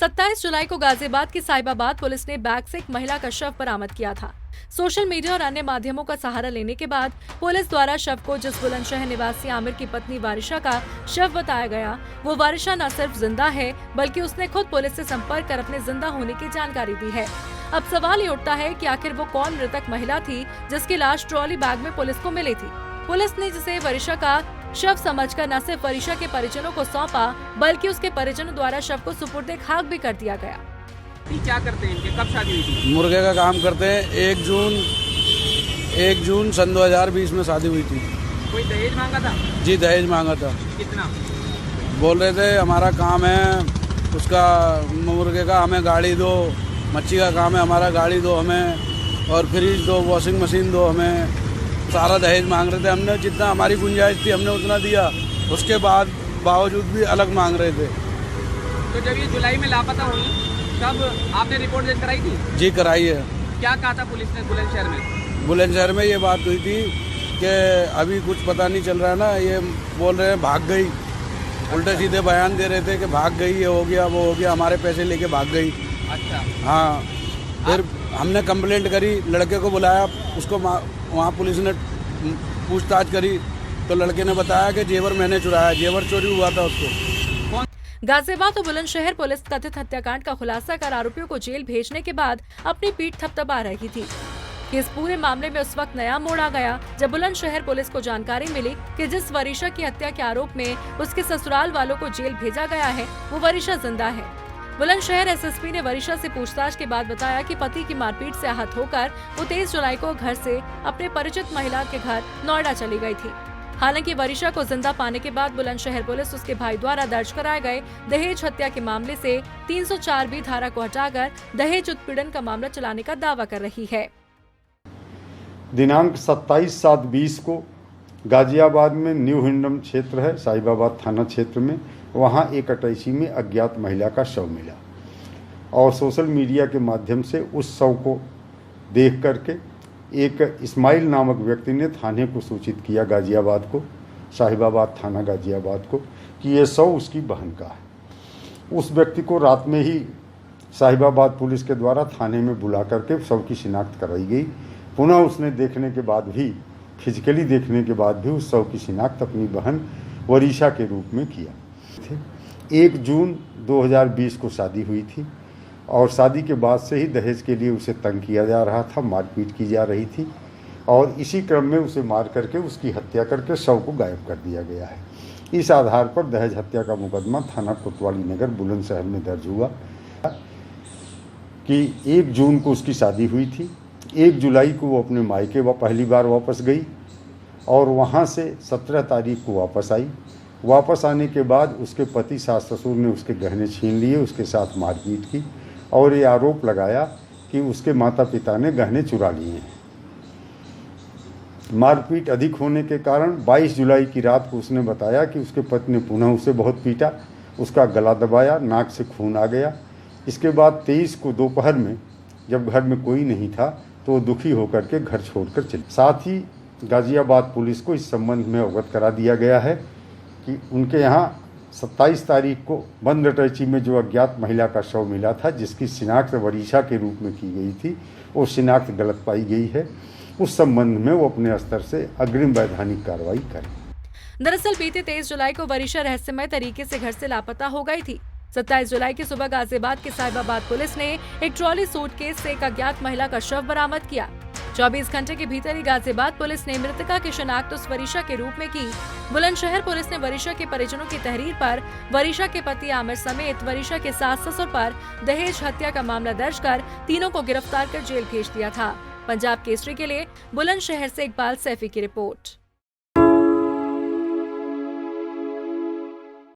27 जुलाई को गाजियाबाद की साहिबाबाद पुलिस ने बैग से एक महिला का शव बरामद किया था। सोशल मीडिया और अन्य माध्यमों का सहारा लेने के बाद पुलिस द्वारा शव को जिस बुलंदशहर निवासी आमिर की पत्नी वारिशा का शव बताया गया, वो वारिशा न सिर्फ जिंदा है बल्कि उसने खुद पुलिस से संपर्क कर अपने जिंदा होने की जानकारी दी है। अब सवाल ये उठता है कि आखिर वो कौन मृतक महिला थी जिसकी लाश ट्रॉली बैग में पुलिस को मिली थी। पुलिस ने जिसे वारिशा का शव समझकर न सिर्फ वारिशा के परिजनों को सौंपा बल्कि उसके परिजनों द्वारा शव को सुपुर्दे खाक भी कर दिया गया। क्या करते हैं इनके, कब शादी हुई थी? मुर्गे का काम करते हैं। 1 जून सन 2020 में शादी हुई थी। कोई दहेज मांगा था? जी दहेज मांगा था। कितना? बोल रहे थे हमारा काम है उसका मुर्गे का, हमें गाड़ी दो। मच्छी का काम है हमारा, गाड़ी दो हमें, और फ्रिज दो, वॉशिंग मशीन दो हमें। सारा दहेज मांग रहे थे। हमने जितना हमारी गुंजाइश थी हमने उतना दिया, उसके बाद बावजूद भी अलग मांग रहे थे। तो जब ये जुलाई में लापता हुई तब आपने रिपोर्ट दर्ज कराई थी? जी कराई है। क्या कहा था पुलिस ने बुलंदशहर में? बुलंदशहर में ये बात हुई थी कि अभी कुछ पता नहीं चल रहा है ना, ये बोल रहे हैं भाग गई। उल्टे सीधे बयान दे रहे थे कि भाग गई, ये हो गया वो हो गया, हमारे पैसे लेके भाग गई। अच्छा। हाँ, फिर हमने कंप्लेंट करी, लड़के को बुलाया, उसको वहाँ पुलिस ने पूछताछ करी तो लड़के ने बताया कि जेवर मैंने चुराया, जेवर चोरी हुआ था उसको। गाजियाबाद और बुलंदशहर पुलिस कथित हत्याकांड का खुलासा कर आरोपियों को जेल भेजने के बाद अपनी पीठ थपथपा रही थी। इस पूरे मामले में उस वक्त नया मोड़ आ गया जब बुलंदशहर पुलिस को जानकारी मिली कि जिस वारिशा की हत्या के आरोप में उसके ससुराल वालों को जेल भेजा गया है वो वारिशा जिंदा है। बुलंदशहर एसएसपी ने वारिशा से पूछताछ के बाद बताया कि पति की मारपीट से आहत होकर वो 23 जुलाई को घर से अपने परिचित महिला के घर नोएडा चली गई थी। हालांकि वारिशा को जिंदा पाने के बाद बुलंदशहर पुलिस उसके भाई द्वारा दर्ज कराए गए दहेज हत्या के मामले से 304B धारा को हटाकर दहेज उत्पीड़न का मामला चलाने का दावा कर रही है। दिनांक 27/7/20 को गाजियाबाद में न्यू हिंडम क्षेत्र है, साहिबाबाद थाना क्षेत्र में, वहां एक अटैची में अज्ञात महिला का शव मिला और सोशल मीडिया के माध्यम से उस शव को देख करके एक इस्माइल नामक व्यक्ति ने थाने को सूचित किया, गाजियाबाद को, साहिबाबाद थाना गाजियाबाद को, कि ये शव उसकी बहन का है। उस व्यक्ति को रात में ही साहिबाबाद पुलिस के द्वारा थाने में बुला करके शव की शिनाख्त कराई गई। पुनः उसने देखने के बाद भी, फिजिकली देखने के बाद भी उस शव की शिनाख्त अपनी बहन वारिशा के रूप में किया। 1 जून 2020 को शादी हुई थी और शादी के बाद से ही दहेज के लिए उसे तंग किया जा रहा था, मारपीट की जा रही थी और इसी क्रम में उसे मार करके उसकी हत्या करके शव को गायब कर दिया गया है। इस आधार पर दहेज हत्या का मुकदमा थाना कोतवाली नगर बुलंदशहर में दर्ज हुआ कि 1 जून को उसकी शादी हुई थी। 1 जुलाई को वो अपने मायके पहली बार वापस गई और वहाँ से 17 तारीख को वापस आई। वापस आने के बाद उसके पति सास ससुर ने उसके गहने छीन लिए, उसके साथ मारपीट की और ये आरोप लगाया कि उसके माता पिता ने गहने चुरा लिए हैं। मारपीट अधिक होने के कारण 22 जुलाई की रात को उसने बताया कि उसके पति ने पुनः उसे बहुत पीटा, उसका गला दबाया, नाक से खून आ गया। इसके बाद 23 को दोपहर में जब घर में कोई नहीं था तो वो दुखी होकर के घर छोड़कर चली। साथ ही गाजियाबाद पुलिस को इस संबंध में अवगत करा दिया गया है कि उनके यहाँ 27 तारीख को बंद अटैची में जो अज्ञात महिला का शव मिला था, जिसकी शिनाख्त वारिशा के रूप में की गई थी, वो शिनाख्त गलत पाई गई है। उस संबंध में वो अपने स्तर से अग्रिम वैधानिक कार्रवाई करें। दरअसल बीते 23 जुलाई को वारिशा रहस्यमय तरीके से घर से लापता हो गई थी। 27 जुलाई की सुबह गाजियाबाद के साहिबाबाद पुलिस ने एक ट्रॉली सूटकेस से एक अज्ञात महिला का शव बरामद किया। 24 घंटे के भीतर ही गाजियाबाद पुलिस ने मृतका की शिनाख्त उस वारिशा के रूप में की। बुलंदशहर पुलिस ने वारिशा के परिजनों की तहरीर पर वारिशा के पति आमिर समेत वारिशा के सास ससुर पर दहेज हत्या का मामला दर्ज कर तीनों को गिरफ्तार कर जेल भेज दिया था। पंजाब केसरी के लिए बुलंदशहर से इकबाल सैफी की रिपोर्ट।